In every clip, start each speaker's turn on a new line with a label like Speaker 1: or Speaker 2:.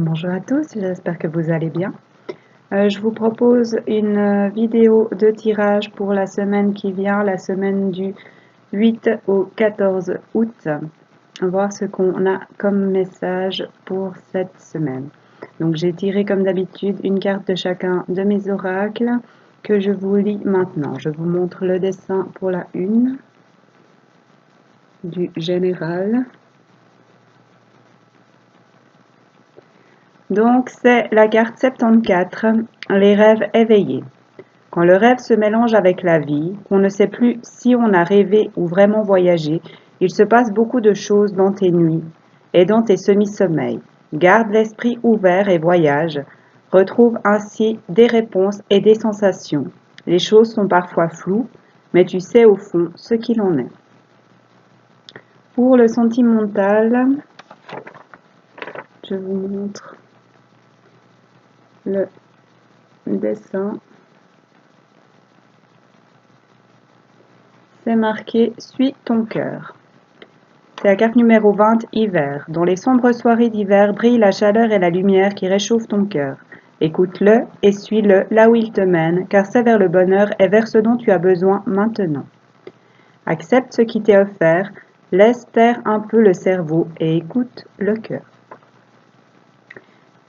Speaker 1: Bonjour à tous, j'espère que vous allez bien. Je vous propose une vidéo de tirage pour la semaine qui vient, la semaine du 8 au 14 août. On va voir ce qu'on a comme message pour cette semaine. Donc j'ai tiré comme d'habitude une carte de chacun de mes oracles que je vous lis maintenant. Je vous montre le dessin pour la une du général. Donc c'est la carte 74, les rêves éveillés. Quand le rêve se mélange avec la vie, qu'on ne sait plus si on a rêvé ou vraiment voyagé, il se passe beaucoup de choses dans tes nuits et dans tes semi-sommeils. Garde l'esprit ouvert et voyage. Retrouve ainsi des réponses et des sensations. Les choses sont parfois floues, mais tu sais au fond ce qu'il en est. Pour le sentimental, je vous montre le dessin. C'est marqué « Suis ton cœur ». C'est la carte numéro 20, hiver. Dans les sombres soirées d'hiver brille la chaleur et la lumière qui réchauffent ton cœur. Écoute-le et suis-le là où il te mène, car c'est vers le bonheur et vers ce dont tu as besoin maintenant. Accepte ce qui t'est offert, laisse taire un peu le cerveau et écoute le cœur.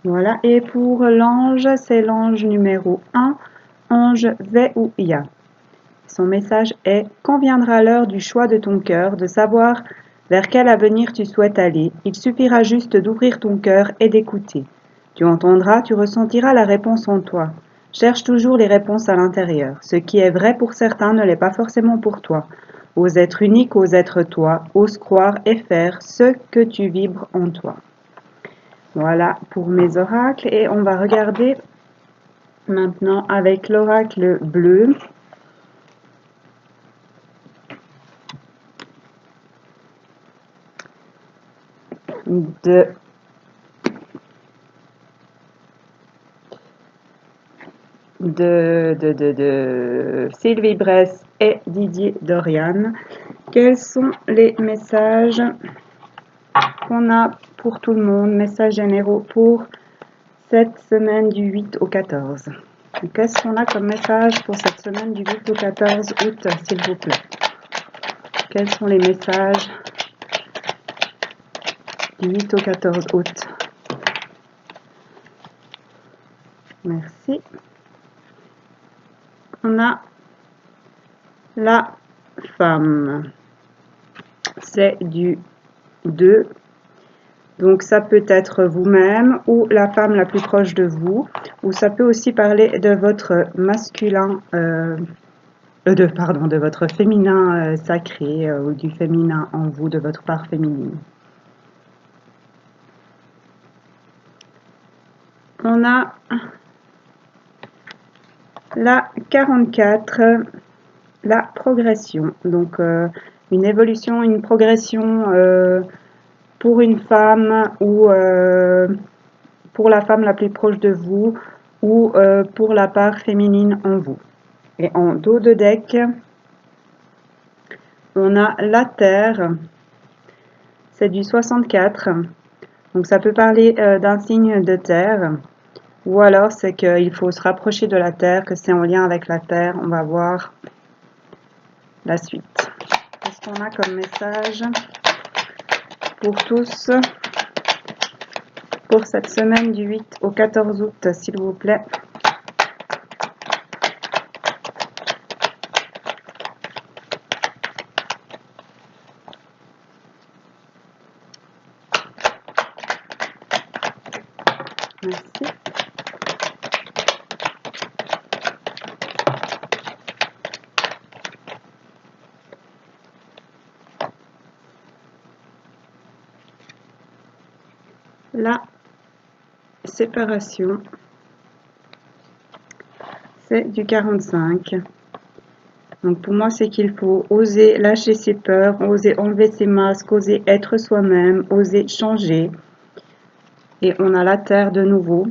Speaker 1: Voilà, et pour l'ange, c'est l'ange numéro 1, ange Veuya. Son message est « Quand viendra l'heure du choix de ton cœur, de savoir vers quel avenir tu souhaites aller, il suffira juste d'ouvrir ton cœur et d'écouter. Tu entendras, tu ressentiras la réponse en toi. Cherche toujours les réponses à l'intérieur. Ce qui est vrai pour certains ne l'est pas forcément pour toi. Ose être unique, ose être toi, ose croire et faire ce que tu vibres en toi. » Voilà pour mes oracles et on va regarder maintenant avec l'oracle bleu. De Sylvie Bress et Didier Dorian. Quels sont les messages qu'on a pour tout le monde, messages généraux pour cette semaine du 8 au 14? Qu'est-ce qu'on a comme message pour cette semaine du 8 au 14 août, s'il vous plaît? Quels sont les messages du 8 au 14 août? Merci. On a la femme. C'est du 2. Donc ça peut être vous-même ou la femme la plus proche de vous, ou ça peut aussi parler de votre masculin, de votre féminin sacré ou du féminin en vous, de votre part féminine. On a la 44, la progression. Donc une évolution, une progression pour une femme ou pour la femme la plus proche de vous ou pour la part féminine en vous. Et en dos de deck, on a la Terre, c'est du 64, donc ça peut parler d'un signe de terre, ou alors c'est qu'il faut se rapprocher de la Terre, que c'est en lien avec la Terre. On va voir la suite. Qu'est-ce qu'on a comme message pour tous pour cette semaine du 8 au 14 août, s'il vous plaît? Merci. La séparation, c'est du 45. Donc pour moi, c'est qu'il faut oser lâcher ses peurs, oser enlever ses masques, oser être soi-même, oser changer. Et on a la Terre de nouveau,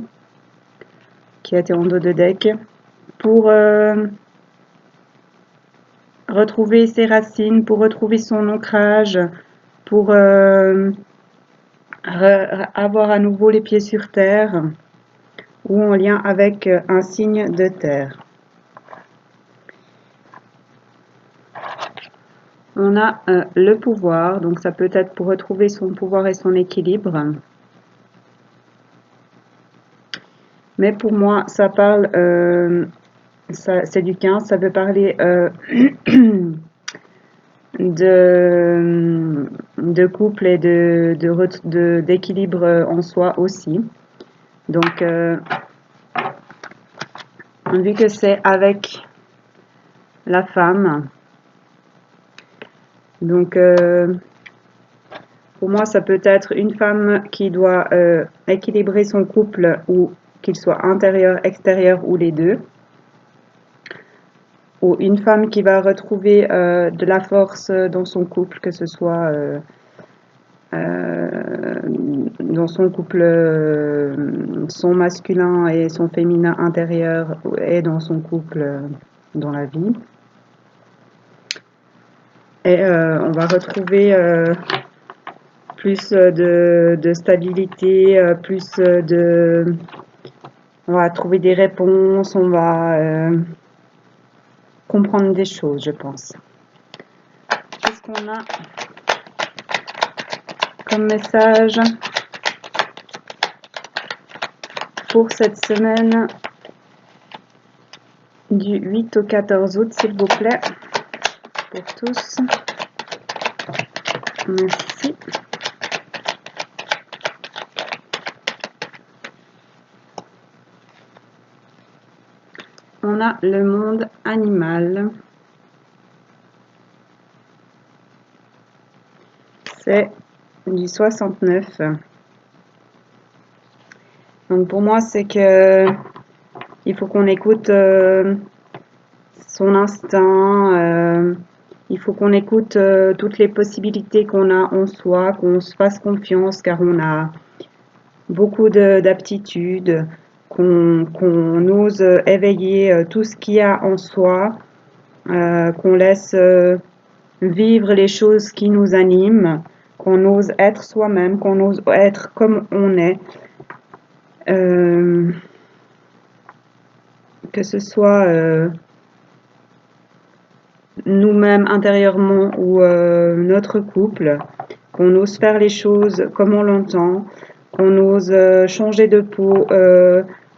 Speaker 1: qui a été en dos de deck, pour retrouver ses racines, pour retrouver son ancrage, pour avoir à nouveau les pieds sur terre ou en lien avec un signe de terre. On a le pouvoir, donc ça peut être pour retrouver son pouvoir et son équilibre. Mais pour moi, ça parle, c'est du 15, ça veut parler de couple et d'équilibre en soi aussi. Donc, vu que c'est avec la femme, donc pour moi, ça peut être une femme qui doit équilibrer son couple, ou qu'il soit intérieur, extérieur ou les deux. Ou une femme qui va retrouver de la force dans son couple, que ce soit dans son couple, son masculin et son féminin intérieur, et dans son couple dans la vie. Et on va retrouver plus de stabilité, on va trouver des réponses, on va comprendre des choses, je pense. Qu'est-ce qu'on a comme message pour cette semaine du 8 au 14 août, s'il vous plaît, pour tous. Merci. On a le monde animal. C'est du 69. Donc pour moi, c'est que il faut qu'on écoute son instinct. Il faut qu'on écoute toutes les possibilités qu'on a en soi, qu'on se fasse confiance, car on a beaucoup d'aptitudes, qu'on ose éveiller tout ce qu'il y a en soi, qu'on laisse vivre les choses qui nous animent, qu'on ose être soi-même, qu'on ose être comme on est, que ce soit nous-mêmes intérieurement ou notre couple, qu'on ose faire les choses comme on l'entend, qu'on ose changer de peau,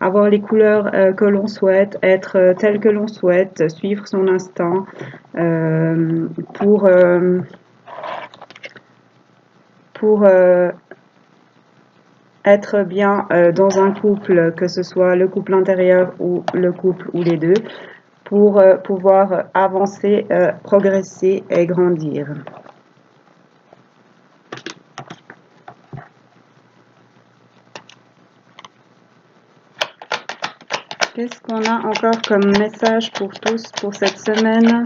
Speaker 1: avoir les couleurs que l'on souhaite, être tel que l'on souhaite, suivre son instinct pour être bien dans un couple, que ce soit le couple intérieur ou le couple ou les deux, pour pouvoir avancer, progresser et grandir. Qu'est-ce qu'on a encore comme message pour tous pour cette semaine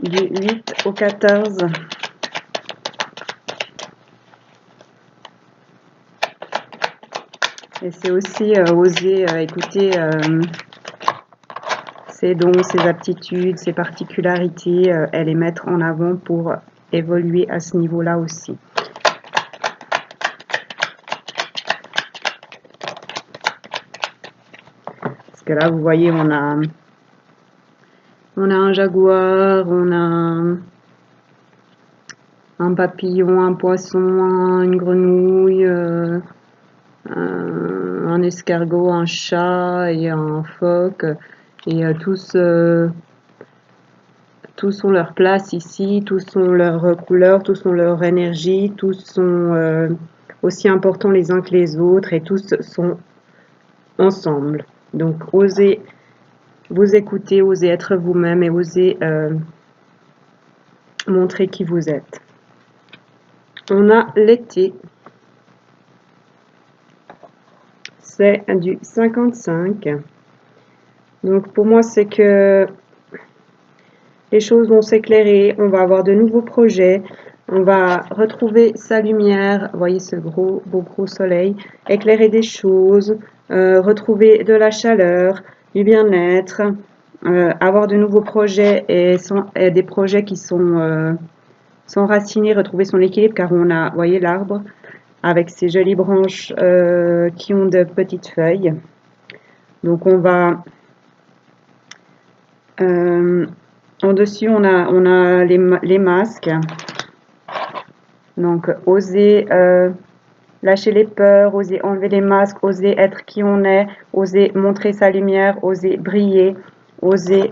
Speaker 1: du 8 au 14 ? Et c'est aussi oser écouter ses dons, ses aptitudes, ses particularités, et les mettre en avant pour évoluer à ce niveau-là aussi. Parce que là, vous voyez, on a un jaguar, on a un papillon, un poisson, une grenouille, un escargot, un chat et un phoque, et tous ont leur place ici, tous ont leur couleur, tous ont leur énergie, tous sont aussi importants les uns que les autres, et tous sont ensemble. Donc osez vous écouter, osez être vous-même et osez montrer qui vous êtes. On a l'été. C'est du 55. Donc pour moi, c'est que les choses vont s'éclairer, on va avoir de nouveaux projets, on va retrouver sa lumière, voyez ce beau gros soleil, éclairer des choses, retrouver de la chaleur, du bien-être, avoir de nouveaux projets et des projets qui sont s'enraciner, retrouver son équilibre, car on a, voyez l'arbre, avec ces jolies branches qui ont de petites feuilles. Donc on va en dessus on a les masques. Donc oser lâcher les peurs, oser enlever les masques, oser être qui on est, oser montrer sa lumière, oser briller, oser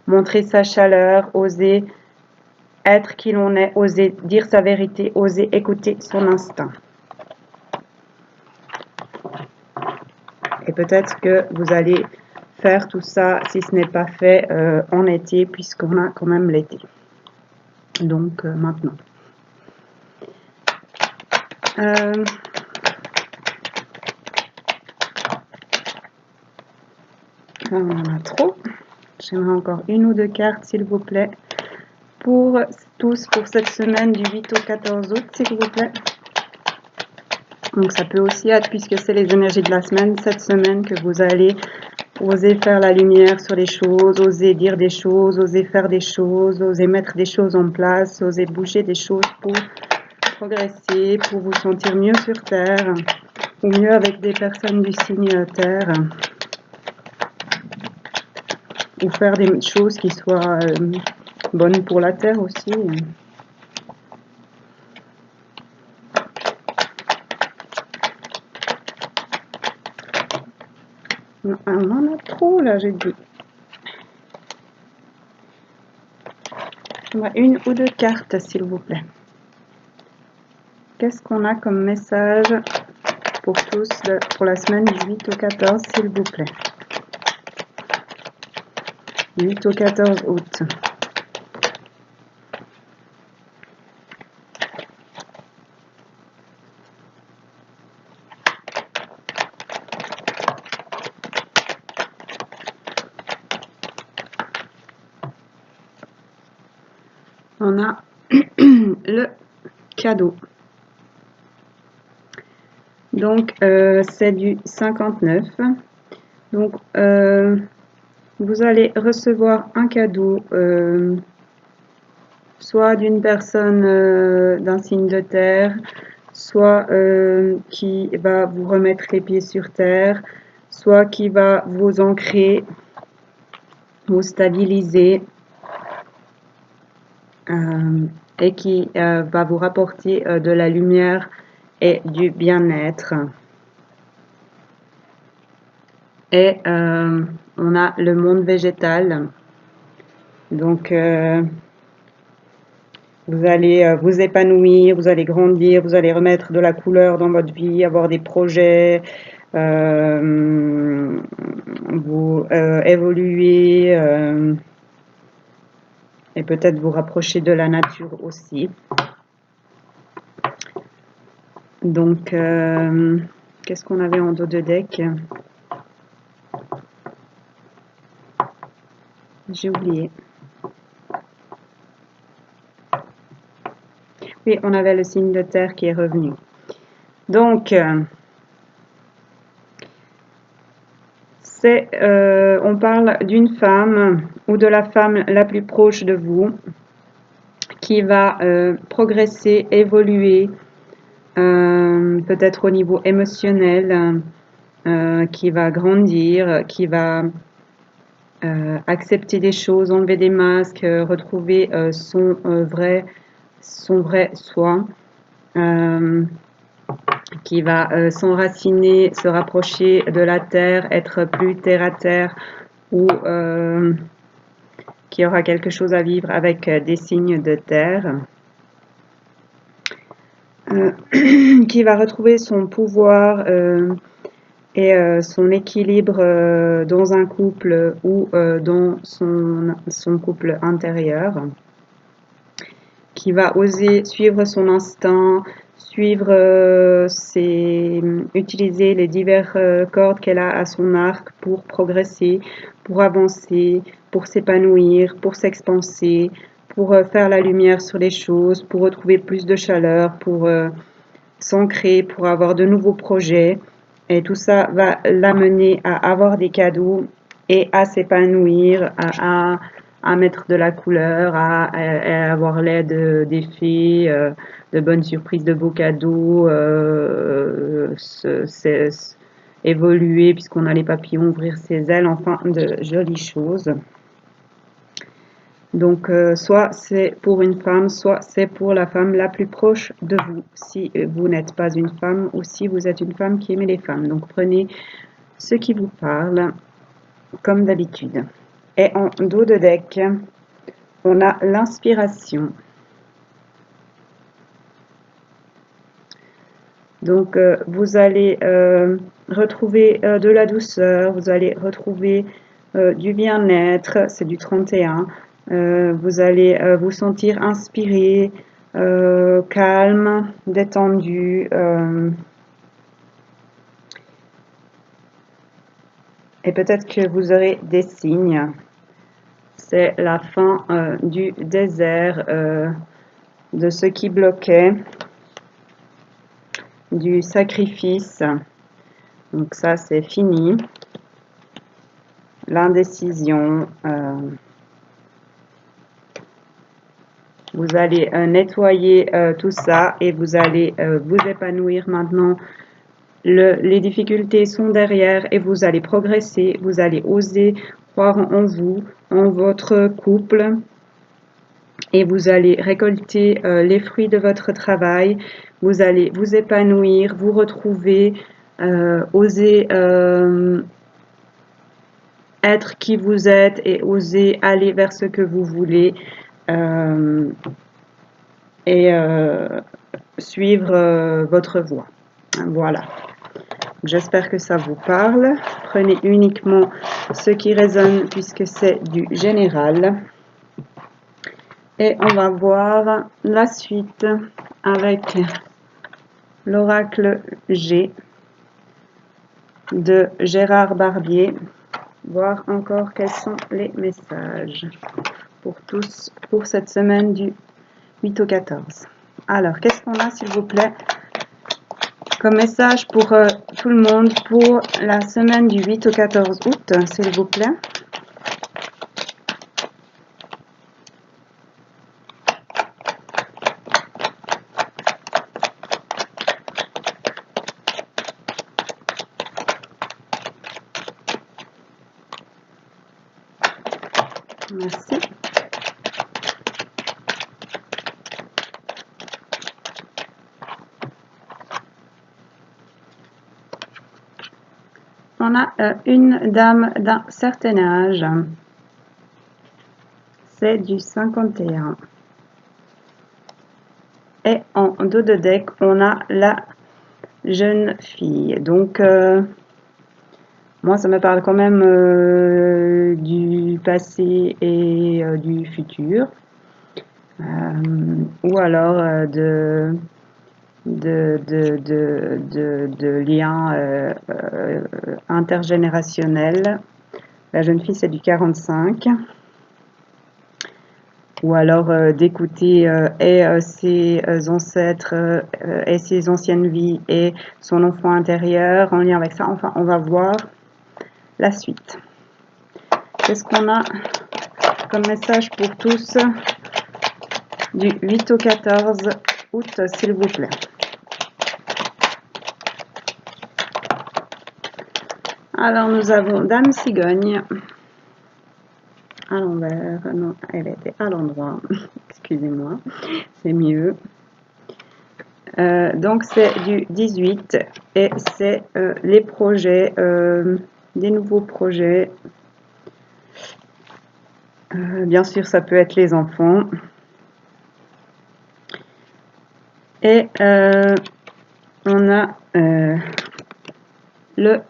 Speaker 1: montrer sa chaleur, oser être qui l'on est, oser dire sa vérité, oser écouter son instinct. Et peut-être que vous allez faire tout ça, si ce n'est pas fait, en été, puisqu'on a quand même l'été. Donc maintenant. On en a trop. J'aimerais encore une ou deux cartes, s'il vous plaît, pour tous pour cette semaine du 8 au 14 août, s'il vous plaît. Donc ça peut aussi être, puisque c'est les énergies de la semaine, cette semaine que vous allez oser faire la lumière sur les choses, oser dire des choses, oser faire des choses, oser mettre des choses en place, oser bouger des choses pour progresser, pour vous sentir mieux sur Terre, ou mieux avec des personnes du signe Terre, ou faire des choses qui soient bonnes pour la Terre aussi. Non, on en a trop là, j'ai dit. Une ou deux cartes, s'il vous plaît. Qu'est-ce qu'on a comme message pour tous pour la semaine du 8 au 14, s'il vous plaît? 8 au 14 août. On a le cadeau. Donc, c'est du 59. Donc, vous allez recevoir un cadeau, soit d'une personne d'un signe de terre, soit qui va vous remettre les pieds sur terre, soit qui va vous ancrer, vous stabiliser, et qui va vous rapporter de la lumière et du bien-être. Et on a le monde végétal. Donc vous allez vous épanouir, vous allez grandir, vous allez remettre de la couleur dans votre vie, avoir des projets, vous évoluer et peut-être vous rapprocher de la nature aussi. Donc, qu'est-ce qu'on avait en dos de deck? J'ai oublié. Oui, on avait le signe de terre qui est revenu. Donc, on parle d'une femme ou de la femme la plus proche de vous qui va progresser, évoluer, peut-être au niveau émotionnel, qui va grandir, qui va accepter des choses, enlever des masques, retrouver son vrai soi, qui va s'enraciner, se rapprocher de la terre, être plus terre à terre, ou qui aura quelque chose à vivre avec des signes de terre, qui va retrouver son pouvoir et son équilibre dans un couple ou dans son couple intérieur, qui va oser suivre son instinct, suivre utiliser les diverses cordes qu'elle a à son arc pour progresser, pour avancer, pour s'épanouir, pour s'expanser, pour faire la lumière sur les choses, pour retrouver plus de chaleur, pour s'ancrer, pour avoir de nouveaux projets. Et tout ça va l'amener à avoir des cadeaux et à s'épanouir, à à mettre de la couleur, à avoir l'aide des fées, de bonnes surprises, de beaux cadeaux, évoluer puisqu'on a les papillons, ouvrir ses ailes, enfin de jolies choses. Donc, soit c'est pour une femme, soit c'est pour la femme la plus proche de vous, si vous n'êtes pas une femme ou si vous êtes une femme qui aimait les femmes. Donc, prenez ce qui vous parle, comme d'habitude. Et en dos de deck, on a l'inspiration. Donc, vous allez retrouver de la douceur, vous allez retrouver du bien-être, c'est du 31. Vous allez vous sentir inspiré, calme, détendu. Et peut-être que vous aurez des signes. C'est la fin du désert, de ce qui bloquait, du sacrifice. Donc ça, c'est fini. L'indécision. Vous allez nettoyer tout ça et vous allez vous épanouir maintenant. Les difficultés sont derrière et vous allez progresser. Vous allez oser croire en vous, en votre couple. Et vous allez récolter les fruits de votre travail. Vous allez vous épanouir, vous retrouver, oser être qui vous êtes et oser aller vers ce que vous voulez. Et suivre votre voie. Voilà. J'espère que ça vous parle. Prenez uniquement ce qui résonne puisque c'est du général. Et on va voir la suite avec l'oracle G de Gérard Barbier. Voir encore quels sont les messages pour tous pour cette semaine du 8 au 14. Alors, qu'est-ce qu'on a, s'il vous plaît, comme message pour tout le monde pour la semaine du 8 au 14 août, s'il vous plaît? Merci. On a une dame d'un certain âge. C'est du 51. Et en dos de deck, on a la jeune fille. Donc, moi, ça me parle quand même du passé et du futur. Ou alors de liens intergénérationnels. La jeune fille, c'est du 45. Ou alors d'écouter ses ancêtres et ses anciennes vies et son enfant intérieur en lien avec ça. Enfin, on va voir la suite. Qu'est-ce qu'on a comme message pour tous du 8 au 14 août, s'il vous plaît? Alors, nous avons Dame Cigogne. À l'envers, non, elle était à l'endroit. Excusez-moi, c'est mieux. Donc, c'est du 18 et c'est les projets, des nouveaux projets. Bien sûr, ça peut être les enfants. Et on a le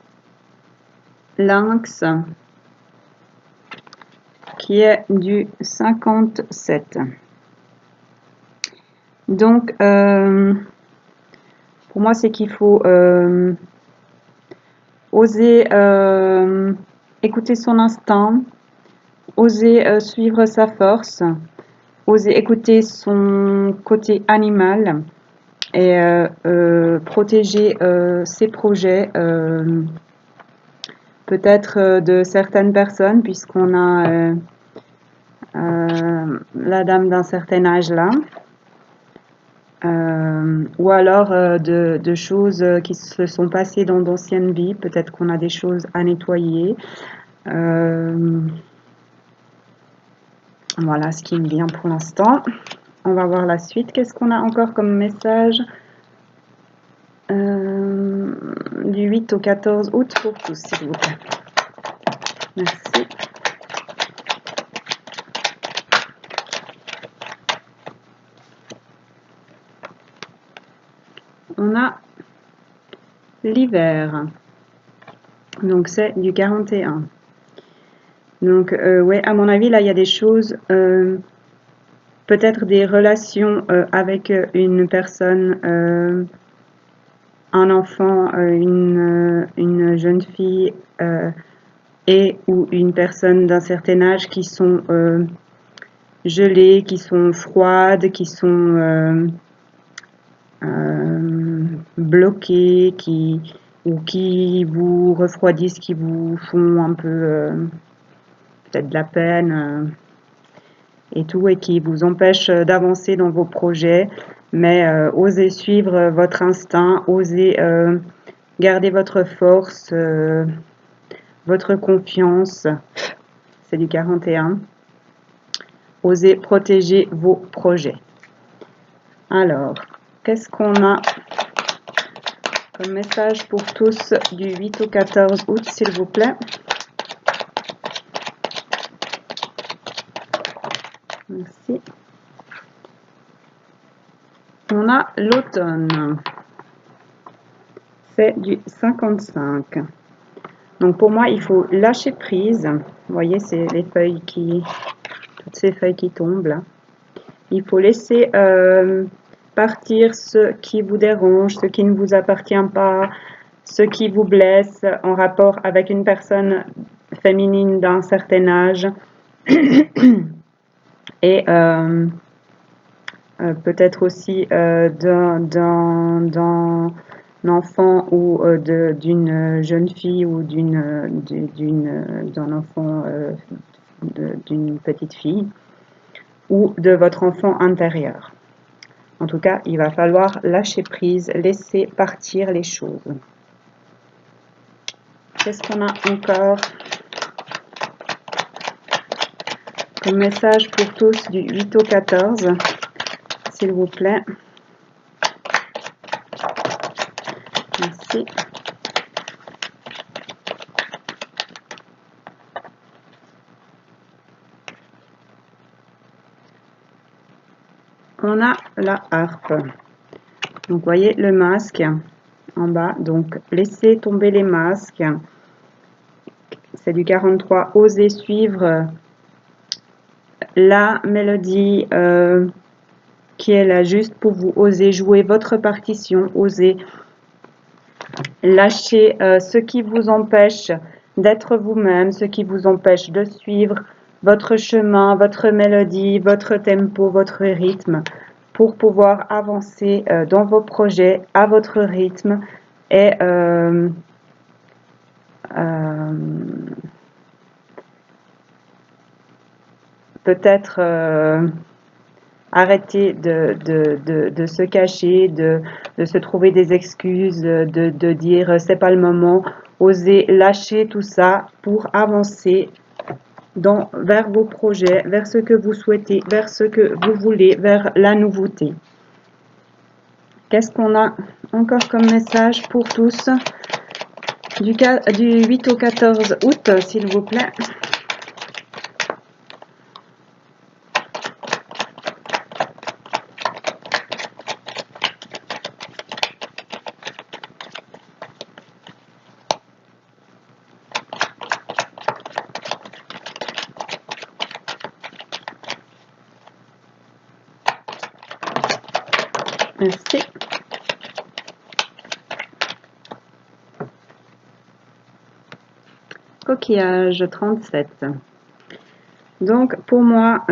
Speaker 1: lynx qui est du 57. Donc, pour moi, c'est qu'il faut oser écouter son instinct, oser suivre sa force, oser écouter son côté animal et protéger ses projets, peut-être de certaines personnes, puisqu'on a la dame d'un certain âge là. Ou alors de choses qui se sont passées dans d'anciennes vies. Peut-être qu'on a des choses à nettoyer. Voilà ce qui me vient pour l'instant. On va voir la suite. Qu'est-ce qu'on a encore comme message du 8 au 14 août pour tous, s'il vous plaît. Merci. On a l'hiver. Donc c'est du 41. Donc ouais, à mon avis, là, il y a des choses, peut-être des relations avec une personne, un enfant, une jeune fille et ou une personne d'un certain âge qui sont gelées, qui sont froides, qui sont bloquées, ou qui vous refroidissent, qui vous font un peu peut-être de la peine et tout, et qui vous empêchent d'avancer dans vos projets. Mais osez suivre votre instinct, osez garder votre force, votre confiance. C'est du 41. Osez protéger vos projets. Alors, qu'est-ce qu'on a comme message pour tous du 8 au 14 août, s'il vous plaît? Merci. On a l'automne. C'est du 55. Donc pour moi, il faut lâcher prise. Vous voyez, c'est les feuilles toutes ces feuilles qui tombent là. Il faut laisser partir ce qui vous dérange, ce qui ne vous appartient pas, ce qui vous blesse en rapport avec une personne féminine d'un certain âge. Et peut-être aussi d'un enfant ou d'une jeune fille ou d'un enfant, d'une petite fille, ou de votre enfant intérieur. En tout cas, il va falloir lâcher prise, laisser partir les choses. Qu'est-ce qu'on a encore comme message pour tous du 8 au 14, s'il vous plaît? Merci. On a la harpe. Donc, vous voyez le masque en bas. Donc, laissez tomber les masques. C'est du 43. Osez suivre la mélodie qui est là juste pour vous. Osez jouer votre partition. Osez lâcher ce qui vous empêche d'être vous-même, ce qui vous empêche de suivre votre chemin, votre mélodie, votre tempo, votre rythme, pour pouvoir avancer dans vos projets à votre rythme et peut-être arrêter de se cacher, de se trouver des excuses, de dire c'est pas le moment. Osez lâcher tout ça pour avancer vers vos projets, vers ce que vous souhaitez, vers ce que vous voulez, vers la nouveauté. Qu'est-ce qu'on a encore comme message pour tous du 8 au 14 août, s'il vous plaît? Merci. Coquillage 37. Donc pour moi,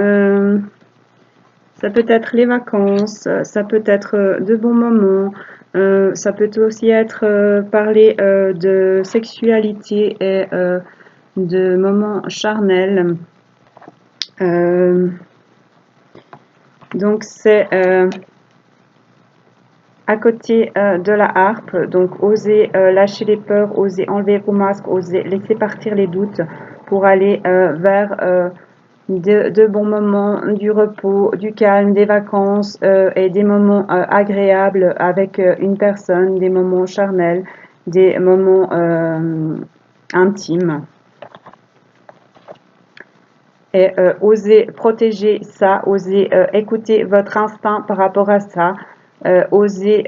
Speaker 1: ça peut être les vacances, ça peut être de bons moments, ça peut aussi être parler de sexualité et de moments charnels. Donc c'est à côté de la harpe, donc osez lâcher les peurs, osez enlever vos masques, osez laisser partir les doutes pour aller vers de bons moments, du repos, du calme, des vacances et des moments agréables avec une personne, des moments charnels, des moments intimes. Et osez protéger ça, osez écouter votre instinct par rapport à ça, osez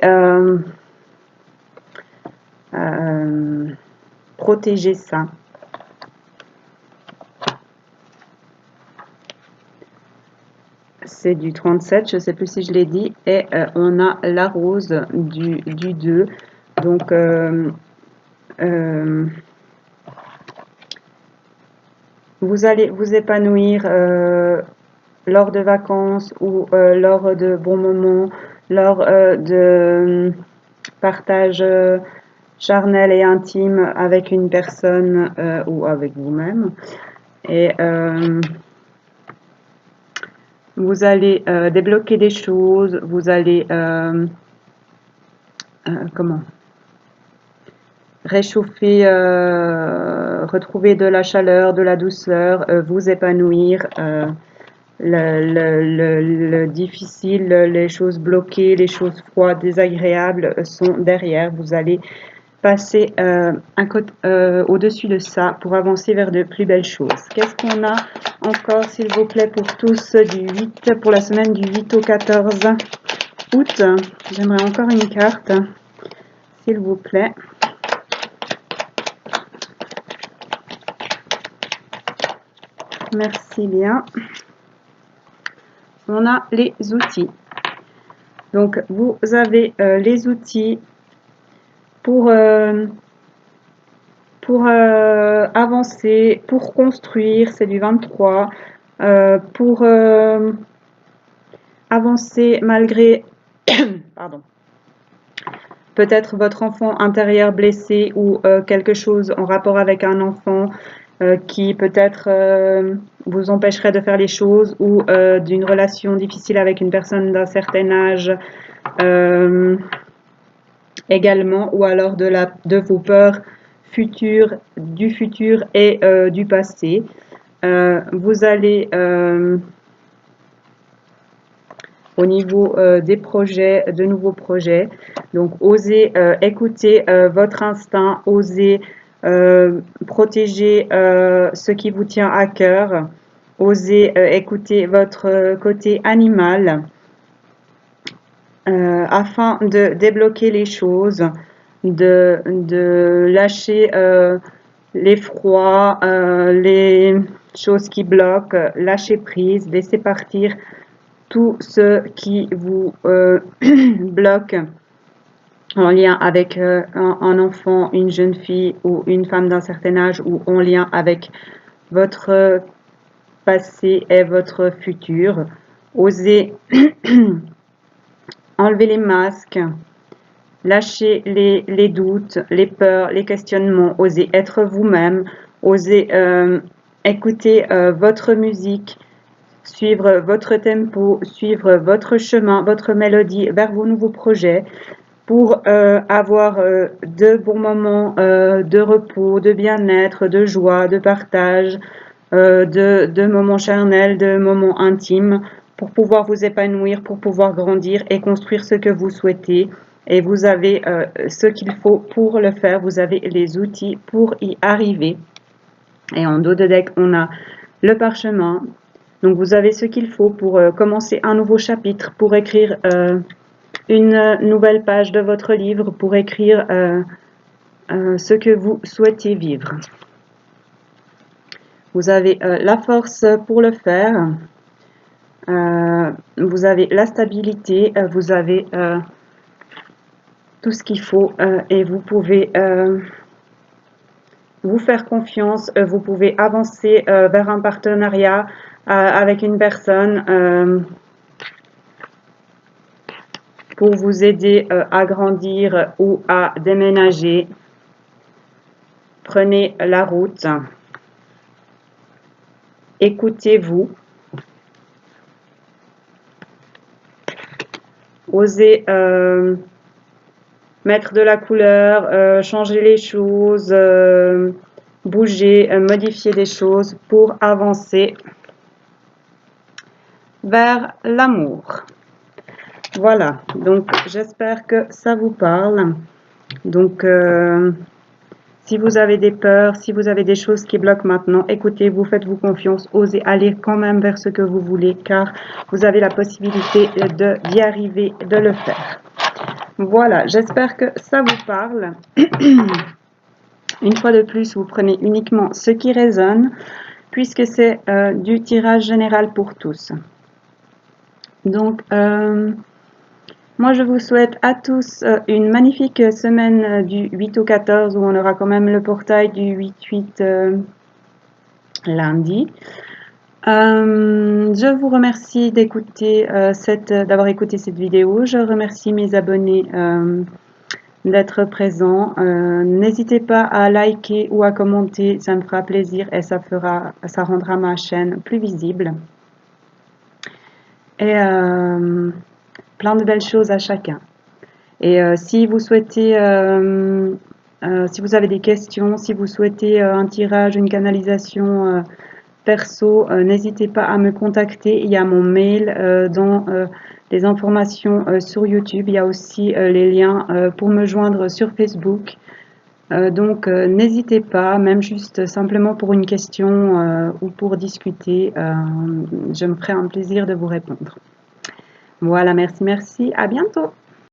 Speaker 1: protéger ça. C'est du 37, je ne sais plus si je l'ai dit, et on a la rose du 2. Donc, vous allez vous épanouir lors de vacances ou lors de bons moments, lors de partage charnel et intime avec une personne ou avec vous-même. Et vous allez débloquer des choses, vous allez comment réchauffer, retrouver de la chaleur, de la douceur, vous épanouir. Le difficile, les choses bloquées, les choses froides, désagréables sont derrière. Vous allez passer au-dessus de ça pour avancer vers de plus belles choses. Qu'est-ce qu'on a encore, s'il vous plaît, pour tous pour la semaine du 8 au 14 août? J'aimerais encore une carte, s'il vous plaît. Merci bien. On a les outils. Donc, vous avez les outils pour avancer, pour construire, c'est du 23, pour avancer malgré pardon, peut-être votre enfant intérieur blessé ou quelque chose en rapport avec un enfant qui peut-être vous empêcherait de faire les choses ou d'une relation difficile avec une personne d'un certain âge également, ou alors de vos peurs futures, du futur et du passé. Vous allez au niveau des projets, de nouveaux projets, donc osez écouter votre instinct, osez protéger ce qui vous tient à cœur, osez écouter votre côté animal afin de débloquer les choses, de lâcher l'effroi, les choses qui bloquent, lâcher prise, laisser partir tout ce qui vous bloque en lien avec un enfant, une jeune fille ou une femme d'un certain âge, ou en lien avec votre passé et votre futur. Osez enlever les masques, lâcher les doutes, les peurs, les questionnements, osez être vous-même, osez écouter votre musique, suivre votre tempo, suivre votre chemin, votre mélodie vers vos nouveaux projets pour avoir de bons moments de repos, de bien-être, de joie, de partage, de moments charnels, de moments intimes, pour pouvoir vous épanouir, pour pouvoir grandir et construire ce que vous souhaitez. Et vous avez ce qu'il faut pour le faire, vous avez les outils pour y arriver. Et en dos de deck, on a le parchemin. Donc vous avez ce qu'il faut pour commencer un nouveau chapitre, pour écrire une nouvelle page de votre livre, pour écrire ce que vous souhaitez vivre. Vous avez la force pour le faire. Vous avez la stabilité, vous avez tout ce qu'il faut et vous pouvez vous faire confiance, vous pouvez avancer vers un partenariat avec une personne pour vous aider à grandir ou à déménager. Prenez la route. Écoutez-vous. oser mettre de la couleur, changer les choses, bouger, modifier des choses pour avancer vers l'amour. Voilà, donc j'espère que ça vous parle. Donc, si vous avez des peurs, si vous avez des choses qui bloquent maintenant, écoutez, vous faites-vous confiance, osez aller quand même vers ce que vous voulez, car vous avez la possibilité d'y arriver, de le faire. Voilà, j'espère que ça vous parle. Une fois de plus, vous prenez uniquement ce qui résonne, puisque c'est du tirage général pour tous. Donc, moi, je vous souhaite à tous une magnifique semaine du 8 au 14, où on aura quand même le portail du 8-8 lundi. Je vous remercie d'avoir écouté cette vidéo. Je remercie mes abonnés d'être présents. N'hésitez pas à liker ou à commenter, ça me fera plaisir et ça rendra ma chaîne plus visible. Et plein de belles choses à chacun. Et si vous souhaitez, si vous avez des questions, si vous souhaitez un tirage, une canalisation perso, n'hésitez pas à me contacter. Il y a mon mail dans les informations sur YouTube. Il y a aussi les liens pour me joindre sur Facebook. Donc n'hésitez pas, même juste simplement pour une question ou pour discuter, je me ferai un plaisir de vous répondre. Voilà, merci, à bientôt.